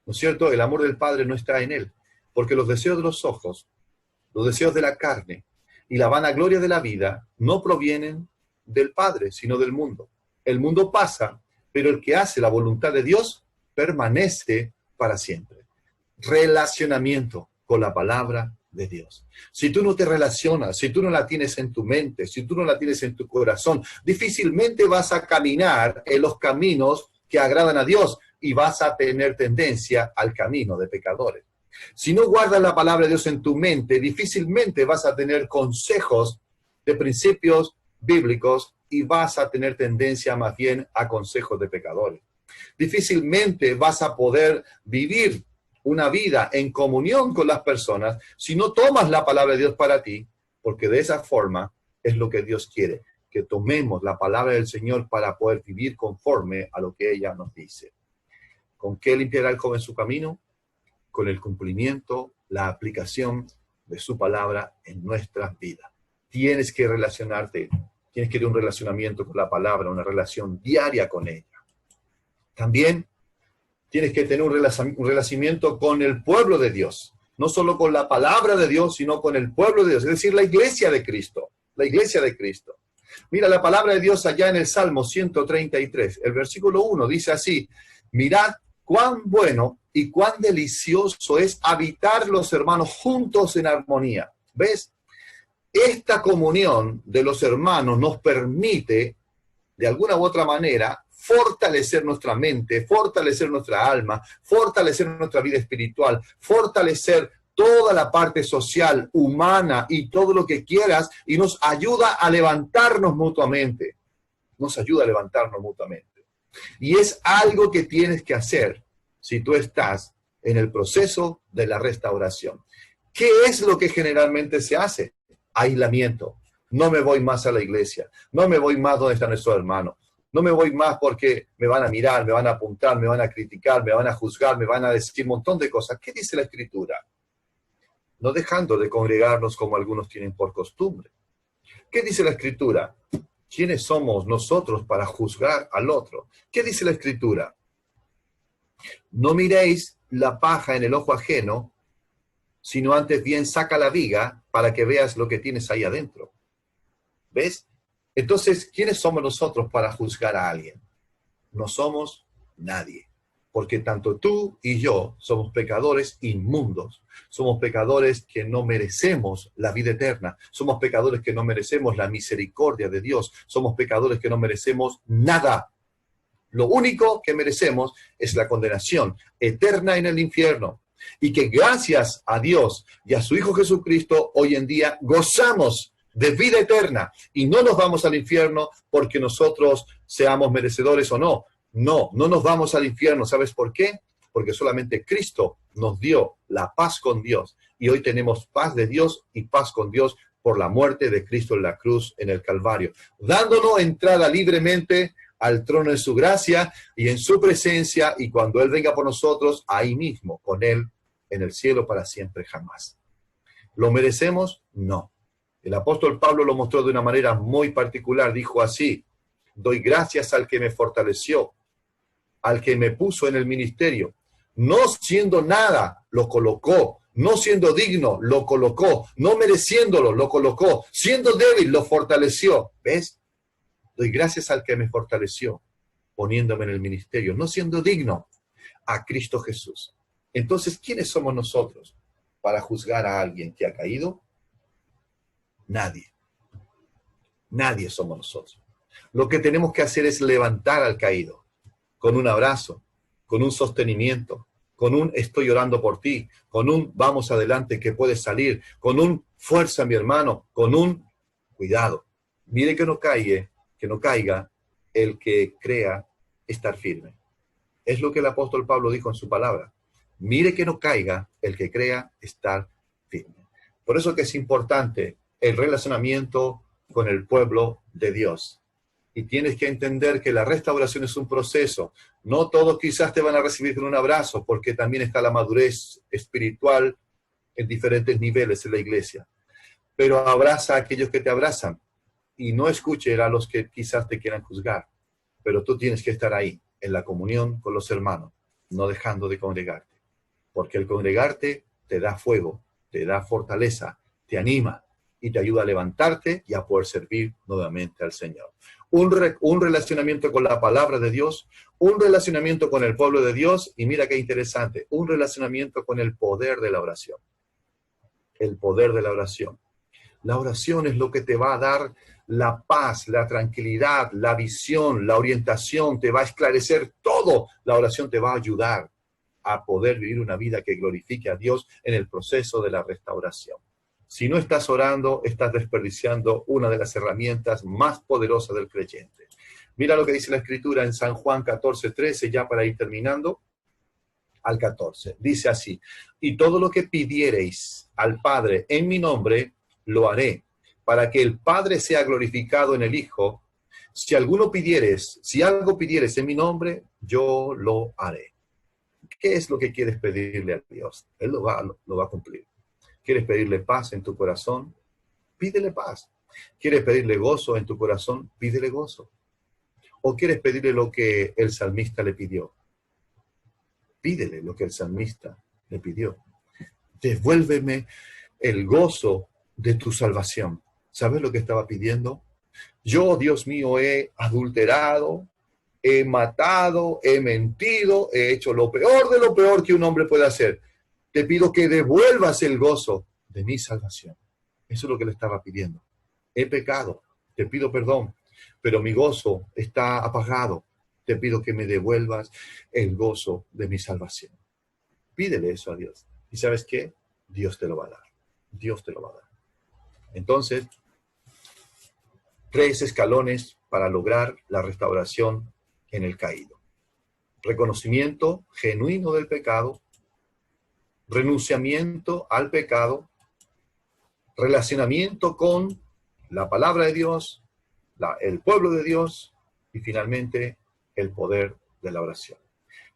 ¿no es cierto?, el amor del Padre no está en él. Porque los deseos de los ojos, los deseos de la carne y la vanagloria de la vida no provienen del Padre, sino del mundo. El mundo pasa, pero el que hace la voluntad de Dios permanece para siempre. Relacionamiento con la palabra de Dios. Si tú no te relacionas, si tú no la tienes en tu mente, si tú no la tienes en tu corazón, difícilmente vas a caminar en los caminos que agradan a Dios y vas a tener tendencia al camino de pecadores. Si no guardas la palabra de Dios en tu mente, difícilmente vas a tener consejos de principios bíblicos y vas a tener tendencia más bien a consejos de pecadores. Difícilmente vas a poder vivir una vida en comunión con las personas si no tomas la palabra de Dios para ti, porque de esa forma es lo que Dios quiere, que tomemos la palabra del Señor para poder vivir conforme a lo que ella nos dice. ¿Con qué limpiará el joven su camino? Con el cumplimiento, la aplicación de su palabra en nuestras vidas. Tienes que relacionarte, tienes que tener un relacionamiento con la palabra, una relación diaria con ella. También tienes que tener un relacionamiento con el pueblo de Dios, no solo con la palabra de Dios, sino con el pueblo de Dios, es decir, la iglesia de Cristo, la iglesia de Cristo. Mira la palabra de Dios allá en el Salmo 133, el versículo 1 dice así: mirad cuán bueno y cuán delicioso es habitar los hermanos juntos en armonía. ¿Ves? Esta comunión de los hermanos nos permite, de alguna u otra manera, fortalecer nuestra mente, fortalecer nuestra alma, fortalecer nuestra vida espiritual, fortalecer toda la parte social, humana y todo lo que quieras, y nos ayuda a levantarnos mutuamente. Nos ayuda a levantarnos mutuamente. Y es algo que tienes que hacer si tú estás en el proceso de la restauración. ¿Qué es lo que generalmente se hace? Aislamiento. No me voy más a la iglesia. No me voy más donde está nuestro hermano. No me voy más porque me van a mirar, me van a apuntar, me van a criticar, me van a juzgar, me van a decir un montón de cosas. ¿Qué dice la Escritura? No dejando de congregarnos como algunos tienen por costumbre. ¿Qué dice la Escritura? ¿Quiénes somos nosotros para juzgar al otro? ¿Qué dice la Escritura? No miréis la paja en el ojo ajeno, sino antes bien saca la viga para que veas lo que tienes ahí adentro. ¿Ves? Entonces, ¿quiénes somos nosotros para juzgar a alguien? No somos nadie, porque tanto tú y yo somos pecadores inmundos, somos pecadores que no merecemos la vida eterna, somos pecadores que no merecemos la misericordia de Dios, somos pecadores que no merecemos nada. Lo único que merecemos es la condenación eterna en el infierno, y que gracias a Dios y a su Hijo Jesucristo, hoy en día gozamos de vida eterna y no nos vamos al infierno porque nosotros seamos merecedores o no. No nos vamos al infierno. ¿Sabes por qué? Porque solamente Cristo nos dio la paz con Dios y hoy tenemos paz de Dios y paz con Dios por la muerte de Cristo en la cruz, en el Calvario, dándonos entrada libremente al trono de su gracia y en su presencia, y cuando Él venga por nosotros, ahí mismo, con Él, en el cielo para siempre jamás. ¿Lo merecemos? No. El apóstol Pablo lo mostró de una manera muy particular. Dijo así: doy gracias al que me fortaleció, al que me puso en el ministerio. No siendo nada, lo colocó. No siendo digno, lo colocó. No mereciéndolo, lo colocó. Siendo débil, lo fortaleció. ¿Ves? Doy gracias al que me fortaleció, poniéndome en el ministerio. No siendo digno, a Cristo Jesús. Entonces, ¿quiénes somos nosotros para juzgar a alguien que ha caído? Nadie. Nadie somos nosotros. Lo que tenemos que hacer es levantar al caído. con un abrazo, con un sostenimiento, con un estoy orando por ti, con un vamos adelante que puedes salir, con un fuerza mi hermano, con un cuidado. Mire que no caiga el que crea estar firme. Es lo que el apóstol Pablo dijo en su palabra. Mire que no caiga el que crea estar firme. Por eso que es importante el relacionamiento con el pueblo de Dios. Y tienes que entender que la restauración es un proceso. No todos quizás te van a recibir con un abrazo, porque también está la madurez espiritual en diferentes niveles en la iglesia. Pero abraza a aquellos que te abrazan y no escuche a los que quizás te quieran juzgar. Pero tú tienes que estar ahí, en la comunión con los hermanos, no dejando de congregarte. Porque el congregarte te da fuego, te da fortaleza, te anima y te ayuda a levantarte y a poder servir nuevamente al Señor. Un relacionamiento con la palabra de Dios, un relacionamiento con el pueblo de Dios y mira qué interesante, un relacionamiento con el poder de la oración. El poder de la oración. La oración es lo que te va a dar la paz, la tranquilidad, la visión, la orientación, te va a esclarecer todo. La oración te va a ayudar a poder vivir una vida que glorifique a Dios en el proceso de la restauración. Si no estás orando, estás desperdiciando una de las herramientas más poderosas del creyente. Mira lo que dice la Escritura en San Juan 14:13, ya para ir terminando, al 14. Dice así, y todo lo que pidiereis al Padre en mi nombre, lo haré, para que el Padre sea glorificado en el Hijo. Si algo pidieres en mi nombre, yo lo haré. ¿Qué es lo que quieres pedirle a Dios? Él lo va a cumplir. ¿Quieres pedirle paz en tu corazón? Pídele paz. ¿Quieres pedirle gozo en tu corazón? Pídele gozo. ¿O quieres pedirle lo que el salmista le pidió? Pídele lo que el salmista le pidió. Devuélveme el gozo de tu salvación. ¿Sabes lo que estaba pidiendo? Yo, Dios mío, he adulterado, he matado, he mentido, he hecho lo peor de lo peor que un hombre puede hacer. Te pido que devuelvas el gozo de mi salvación. Eso es lo que le estaba pidiendo. He pecado, te pido perdón, pero mi gozo está apagado. Te pido que me devuelvas el gozo de mi salvación. Pídele eso a Dios. ¿Y sabes qué? Dios te lo va a dar. Dios te lo va a dar. Entonces, 3 escalones para lograr la restauración en el caído. Reconocimiento genuino del pecado, renunciamiento al pecado, relacionamiento con la palabra de Dios, el pueblo de Dios y finalmente el poder de la oración.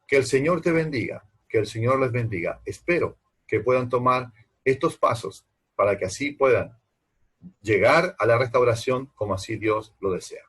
Que el Señor te bendiga, que el Señor les bendiga. Espero que puedan tomar estos pasos para que así puedan llegar a la restauración como así Dios lo desea.